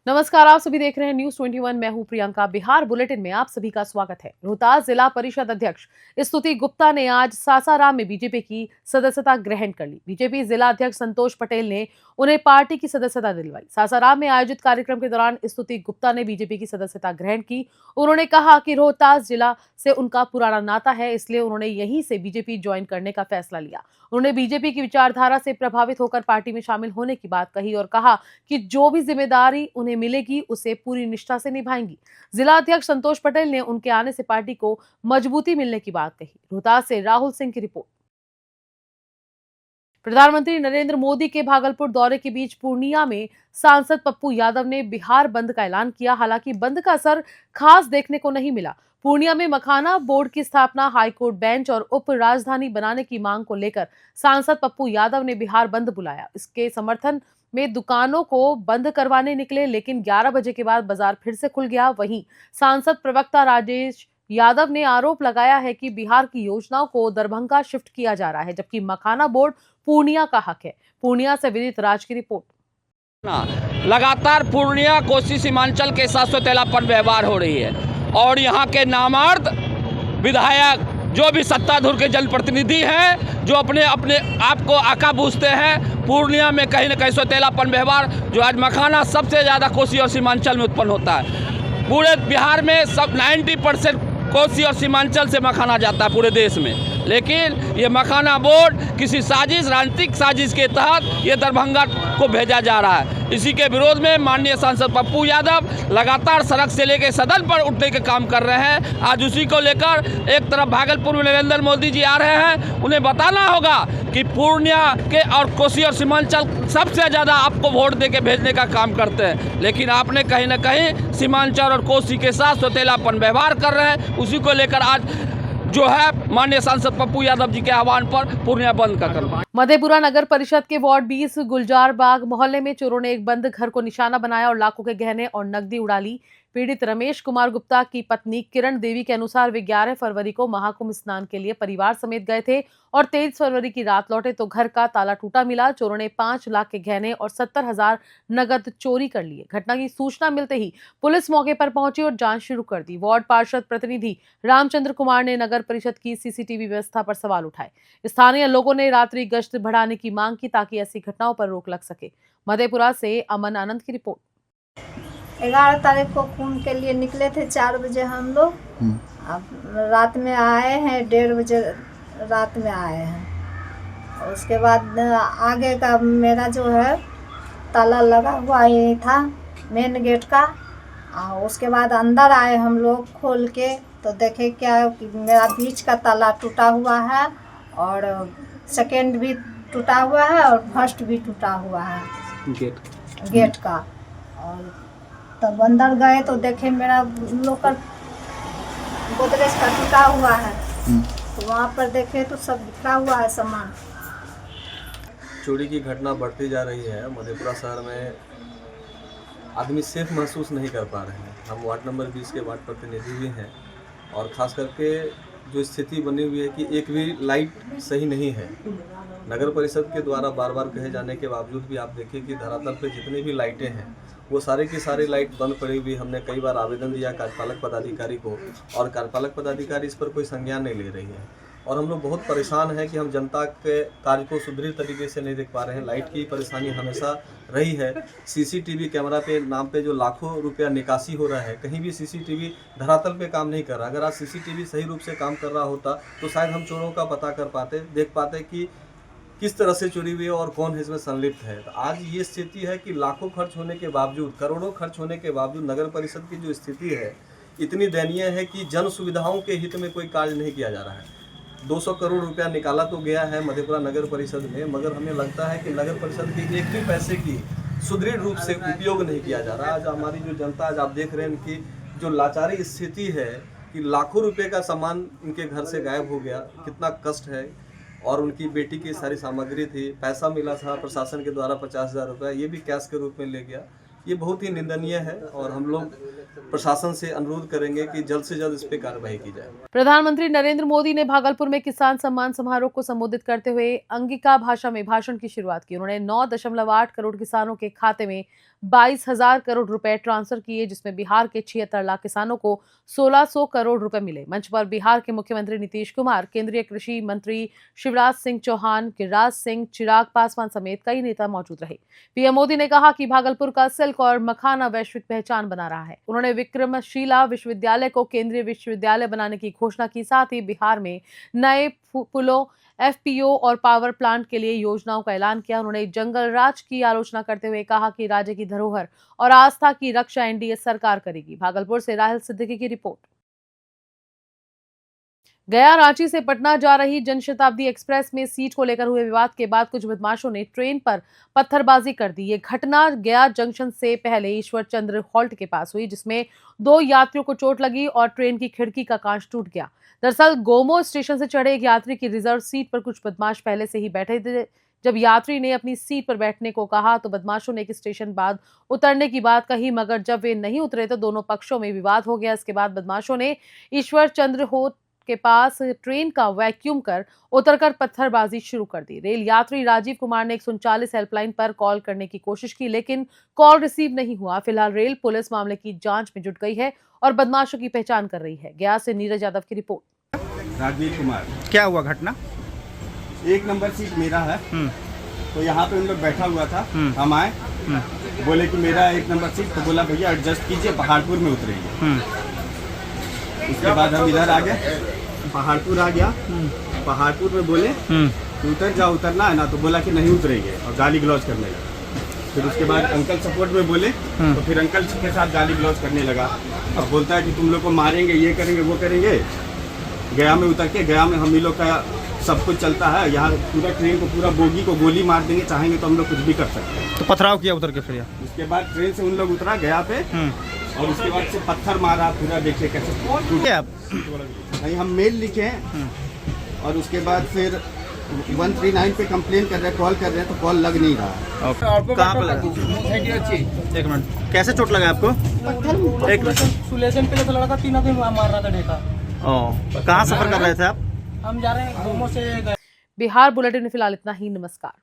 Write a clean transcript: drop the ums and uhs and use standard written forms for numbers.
नमस्कार, आप सभी देख रहे हैं न्यूज 21। मैं हूं प्रियंका। बिहार बुलेटिन में आप सभी का स्वागत है। रोहतास जिला परिषद अध्यक्ष स्तुति गुप्ता ने आज सासाराम में बीजेपी की सदस्यता ग्रहण कर ली। बीजेपी जिला अध्यक्ष संतोष पटेल ने उन्हें पार्टी की सदस्यता दिलवाई। सासाराम में आयोजित कार्यक्रम के दौरान स्तुति गुप्ता ने बीजेपी की सदस्यता ग्रहण की। उन्होंने कहा कि रोहतास जिला से उनका पुराना नाता है, इसलिए उन्होंने यहीं से बीजेपी ज्वाइन करने का फैसला लिया। उन्होंने बीजेपी की विचारधारा से प्रभावित होकर पार्टी में शामिल होने की बात कही और कहा कि जो भी जिम्मेदारी उन्हें मिलेगी उसे पूरी निष्ठा से निभाएंगी। जिला अध्यक्ष संतोष पटेल ने उनके आने से पार्टी को मजबूती मिलने की बात कही। रोहतास से राहुल सिंह की रिपोर्ट। प्रधानमंत्री नरेंद्र मोदी के भागलपुर दौरे के बीच पूर्णिया में सांसद पप्पू यादव ने बिहार बंद का ऐलान किया। हालांकि बंद का असर खास देखने को नहीं मिला। पूर्णिया में मखाना बोर्ड की स्थापना, हाईकोर्ट बेंच और उप राजधानी बनाने की मांग को लेकर सांसद पप्पू यादव ने बिहार बंद बुलाया। इसके समर्थन में दुकानों को बंद करवाने निकले, लेकिन 11 बजे के बाद बाजार फिर से खुल गया। वहीं सांसद प्रवक्ता राजेश यादव ने आरोप लगाया है कि बिहार की योजनाओं को दरभंगा शिफ्ट किया जा रहा है, जबकि मखाना बोर्ड पूर्णिया का हक है। पूर्णिया से विदित राज की रिपोर्ट। लगातार पूर्णिया कोसी सीमांचल के साथ सौतेलापन व्यवहार हो रही है और यहाँ के नामर्द विधायक जो भी सत्ताधुर के जनप्रतिनिधि हैं, जो अपने अपने आप को आका बूझते हैं, पूर्णिया में कहीं न कहीं सौतेलापन व्यवहार जो आज मखाना सबसे ज़्यादा कोसी और सीमांचल में उत्पन्न होता है। पूरे बिहार में सब 90% कोसी और सीमांचल से मखाना जाता है पूरे देश में, लेकिन ये मखाना बोर्ड किसी साजिश, राजनीतिक साजिश के तहत ये दरभंगा को भेजा जा रहा है। इसी के विरोध में माननीय सांसद पप्पू यादव लगातार सड़क से लेकर सदन पर उठने के काम कर रहे हैं। आज उसी को लेकर एक तरफ भागलपुर में नरेंद्र मोदी जी आ रहे हैं। उन्हें बताना होगा कि पूर्णिया के और कोसी और सीमांचल सबसे ज़्यादा आपको वोट दे के भेजने का काम करते हैं, लेकिन आपने कहीं ना कहीं सीमांचल और कोसी के साथ सौतेलापन व्यवहार कर रहे हैं। उसी को लेकर आज जो है माननीय सांसद पप्पू यादव जी के आह्वान पर पूर्णिया बंद का करना। मधेपुरा नगर परिषद के वार्ड 20 गुलजार बाग मोहल्ले में चोरों ने एक बंद घर को निशाना बनाया और लाखों के गहने और नकदी उड़ा ली। पीड़ित रमेश कुमार गुप्ता की पत्नी किरण देवी के अनुसार वे 11 फरवरी को महाकुंभ स्नान के लिए परिवार समेत गए थे और 23 फरवरी की रात लौटे तो घर का ताला टूटा मिला। चोरों ने 5 लाख के गहने और 70,000 नगद चोरी कर लिए। घटना की सूचना मिलते ही पुलिस मौके पर पहुंची और जांच शुरू कर दी। वार्ड पार्षद प्रतिनिधि रामचंद्र कुमार ने नगर परिषद की सीसीटीवी व्यवस्था पर सवाल उठाए। स्थानीय लोगों ने रात्रि गश्त बढ़ाने की मांग की ताकि ऐसी घटनाओं पर रोक लग सके। मधेपुरा से अमन आनंद की रिपोर्ट। 11 तारीख को खून के लिए निकले थे 4 बजे हम लोग। अब रात में आए हैं, 1:30 बजे रात में आए हैं। उसके बाद आगे का मेरा जो है ताला लगा हुआ ही था मेन गेट का। उसके बाद अंदर आए हम लोग खोल के तो देखे क्या कि मेरा बीच का ताला टूटा हुआ है और सेकेंड भी टूटा हुआ है और फर्स्ट भी टूटा हुआ है गेट का। और तब अंदर गए तो देखे मेरा लोकर गोदरेज का टूटा हुआ है। तो वहाँ पर देखे तो सब बिखरा हुआ है सामान। चोरी की घटना बढ़ती जा रही है। मधेपुरा शहर में आदमी सेफ महसूस नहीं कर पा रहे हैं। हम वार्ड नंबर 20 के वार्ड प्रतिनिधि भी हैं और ख़ास करके जो स्थिति बनी हुई है कि एक भी लाइट सही नहीं है। नगर परिषद के द्वारा बार बार कहे जाने के बावजूद भी आप देखिए कि धरातल पे जितनी भी लाइटें हैं वो सारे की सारी लाइट बंद पड़ी हुई। हमने कई बार आवेदन दिया कार्यपालक पदाधिकारी को और कार्यपालक पदाधिकारी इस पर कोई संज्ञान नहीं ले रही है और हम लोग बहुत परेशान हैं कि हम जनता के कार्य को सुदृढ़ तरीके से नहीं देख पा रहे हैं। लाइट की परेशानी हमेशा रही है। सीसीटीवी कैमरा पे नाम पे जो लाखों रुपया निकासी हो रहा है, कहीं भी सीसीटीवी धरातल पे काम नहीं कर रहा। अगर आज सीसीटीवी सही रूप से काम कर रहा होता तो शायद हम चोरों का पता कर पाते, देख पाते कि किस तरह से चोरी हुई है और कौन इसमें संलिप्त है। तो आज ये स्थिति है कि लाखों खर्च होने के बावजूद, करोड़ों खर्च होने के बावजूद नगर परिषद की जो स्थिति है इतनी दयनीय है कि जन सुविधाओं के हित में कोई कार्य नहीं किया जा रहा है। 200 करोड़ रुपया निकाला तो गया है मधेपुरा नगर परिषद में, मगर हमें लगता है कि नगर परिषद के एक भी पैसे की सुदृढ़ रूप से उपयोग नहीं किया जा रहा। आज हमारी जो जनता, आज आप देख रहे हैं कि जो लाचारी स्थिति है कि लाखों रुपए का सामान इनके घर से गायब हो गया, कितना कष्ट है। और उनकी बेटी की सारी सामग्री थी, पैसा मिला था प्रशासन के द्वारा 50,000 रुपये, ये भी कैश के रूप में ले गया। ये बहुत ही निंदनीय है और हम लोग प्रशासन से अनुरोध करेंगे कि जल्द से जल्द इस पे कार्रवाई की जाए। प्रधानमंत्री नरेंद्र मोदी ने भागलपुर में किसान सम्मान समारोह को संबोधित करते हुए अंगिका भाषा में भाषण की शुरुआत की। उन्होंने 9.8 करोड़ किसानों के खाते में 22,000 करोड़ रुपए ट्रांसफर किए, जिसमें बिहार के 76 लाख किसानों को 1600 करोड़ रुपए मिले। मंच पर बिहार के मुख्यमंत्री नीतीश कुमार, केंद्रीय कृषि मंत्री शिवराज सिंह चौहान, गिरिराज सिंह, चिराग पासवान समेत कई नेता मौजूद रहे। पीएम मोदी ने कहा कि भागलपुर का सिल्क और मखाना वैश्विक पहचान बना रहा है। उन्होंने विक्रमशिला विश्वविद्यालय को केंद्रीय विश्वविद्यालय बनाने की घोषणा की। साथ ही बिहार में नए पुलों, एफपीओ और पावर प्लांट के लिए योजनाओं का ऐलान किया। उन्होंने जंगल राज की आलोचना करते हुए कहा कि राज्य की धरोहर और आस्था की रक्षा एनडीए सरकार करेगी। भागलपुर से राहिल सिद्दीकी की रिपोर्ट। गया रांची से पटना जा रही जनशताब्दी एक्सप्रेस में सीट को लेकर हुए विवाद के बाद कुछ बदमाशों ने ट्रेन पर पत्थरबाजी कर दी। ये घटना गया जंक्शन से पहले ईश्वर चंद्र हॉल्ट के पास हुई, जिसमें 2 यात्रियों को चोट लगी और ट्रेन की खिड़की का कांच टूट गया। दरअसल गोमो स्टेशन से चढ़े एक यात्री की रिजर्व सीट पर कुछ बदमाश पहले से ही बैठे थे। जब यात्री ने अपनी सीट पर बैठने को कहा तो बदमाशों ने एक स्टेशन बाद उतरने की बात कही, मगर जब वे नहीं उतरे तो दोनों पक्षों में विवाद हो गया। इसके बाद बदमाशों ने ईश्वर चंद्र हॉल्ट के पास ट्रेन का वैक्यूम कर उतरकर पत्थरबाजी शुरू कर दी। रेल यात्री राजीव कुमार ने 139 हेल्पलाइन पर कॉल करने की कोशिश की, लेकिन कॉल रिसीव नहीं हुआ। फिलहाल रेल पुलिस मामले की जांच में जुट गई है और बदमाशों की पहचान कर रही है। गया से नीरज यादव की रिपोर्ट। राजीव कुमार। क्या हुआ घटना? 1 नंबर सीट मेरा है, तो यहाँ पे उन लोग बैठा हुआ था। हम आए, बोले कि मेरा 1 नंबर सीट, तो बोला भैया एडजस्ट कीजिए, पहाड़पुर में उतरेंगे। उसके बाद हम इधर आ गए, पहाड़पुर आ गया। पहाड़पुर में बोले कि उतर जाओ, उतरना है ना, तो बोला कि नहीं उतरेंगे और गाली गलौज करने लगा। फिर उसके बाद अंकल सपोर्ट में बोले, तो फिर अंकल के साथ गाली गलौज करने लगा। अब बोलता है कि तुम लोग को मारेंगे, ये करेंगे, वो करेंगे। गया में उतर के, गया में हम ही लोग का सब कुछ चलता है। यहाँ पूरा ट्रेन को, पूरा बोगी को गोली मार देंगे, चाहेंगे तो हम लोग कुछ भी कर सकते हैं। तो पथराव किया उतर के फिर? उसके बाद ट्रेन से उन लोग उतरा गया पे, और उसके बाद से पत्थर मारा पूरा। देखिए कैसे आप नहीं, हम मेल लिखे हैं और उसके बाद फिर 139 पे कंप्लेन कर रहे हैं, कॉल कर रहे हैं, तो कॉल लग नहीं रहा है। कहाँ पे लगा? 1 मिनट, कैसे चोट लगा आपको? एक मिनट, सुलेशन पे तो लड़का 3 आदमी मार रहा था ढेका। कहाँ सफर कर रहे थे आप? हम जा रहे हैं गोमो से। बिहार बुलेटिन में फिलहाल इतना ही। नमस्कार।